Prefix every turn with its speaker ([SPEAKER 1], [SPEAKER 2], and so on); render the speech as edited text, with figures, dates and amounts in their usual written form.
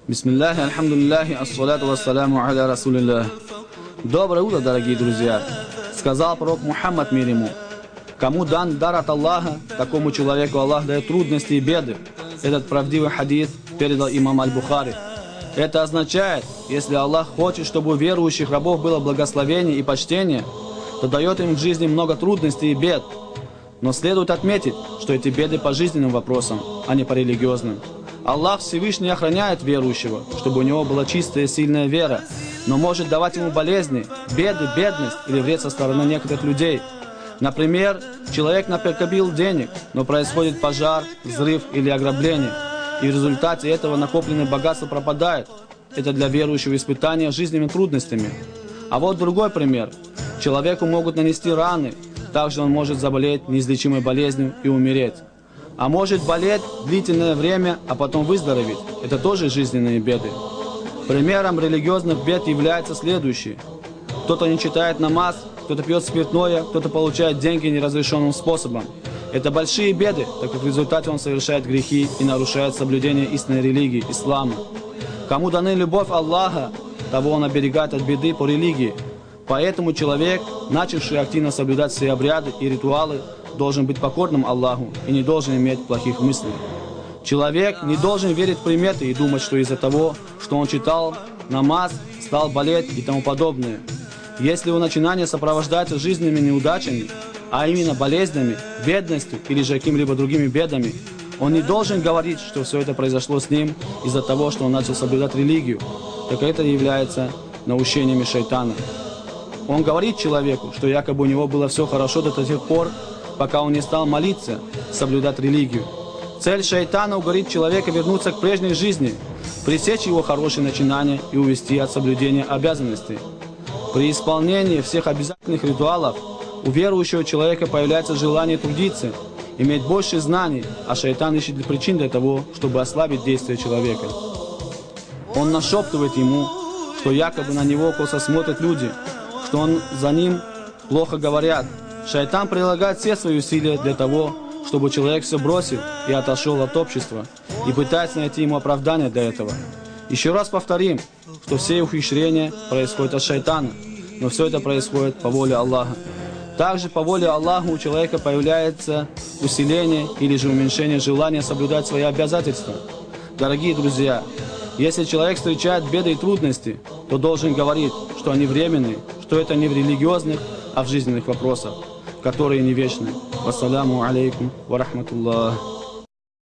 [SPEAKER 1] Бисмиллахи, альхамдулиллахи, ассалату вассаляму аля расулиллах. Доброе утро, дорогие друзья. Сказал пророк Мухаммад, мир ему: кому дан дар от Аллаха, такому человеку Аллах дает трудности и беды. Этот правдивый хадис передал имам Аль-Бухари. Это означает, если Аллах хочет, чтобы у верующих рабов было благословение и почтение, то дает им в жизни много трудностей и бед. Но следует отметить, что эти беды по жизненным вопросам, а не по религиозным. Аллах Всевышний охраняет верующего, чтобы у него была чистая и сильная вера, но может давать ему болезни, беды, бедность или вред со стороны некоторых людей. Например, человек накопил денег, но происходит пожар, взрыв или ограбление, и в результате этого накопленное богатство пропадает. Это для верующего испытание жизненными трудностями. А вот другой пример. Человеку могут нанести раны, также он может заболеть неизлечимой болезнью и умереть. А может болеть длительное время, а потом выздороветь. Это тоже жизненные беды. Примером религиозных бед является следующее. Кто-то не читает намаз, кто-то пьет спиртное, кто-то получает деньги неразрешенным способом. Это большие беды, так как в результате он совершает грехи и нарушает соблюдение истинной религии, ислама. Кому даны любовь Аллаха, того он оберегает от беды по религии. Поэтому человек, начавший активно соблюдать все обряды и ритуалы, должен быть покорным Аллаху и не должен иметь плохих мыслей. Человек не должен верить в приметы и думать, что из-за того, что он читал намаз, стал болеть и тому подобное. Если его начинание сопровождается жизненными неудачами, а именно болезнями, бедностью или же какими-либо другими бедами, он не должен говорить, что все это произошло с ним из-за того, что он начал соблюдать религию, так это является наущениями шайтана. Он говорит человеку, что якобы у него было все хорошо до тех пор, пока он не стал молиться, соблюдать религию. Цель шайтана — уговорить человека вернуться к прежней жизни, пресечь его хорошие начинания и увести от соблюдения обязанностей. При исполнении всех обязательных ритуалов у верующего человека появляется желание трудиться, иметь больше знаний, а шайтан ищет причин для того, чтобы ослабить действие человека. Он нашептывает ему, что якобы на него косо смотрят люди, что он за ним плохо говорят. Шайтан прилагает все свои усилия для того, чтобы человек все бросил и отошел от общества, и пытается найти ему оправдание для этого. Еще раз повторим, что все ухищрения происходят от шайтана, но все это происходит по воле Аллаха. Также по воле Аллаха у человека появляется усиление или же уменьшение желания соблюдать свои обязательства. Дорогие друзья, если человек встречает беды и трудности, то должен говорить, что они временные, что это не в религиозных, а в жизненных вопросах, которые не вечны. Вассаляму алейкум ва рахматуллах.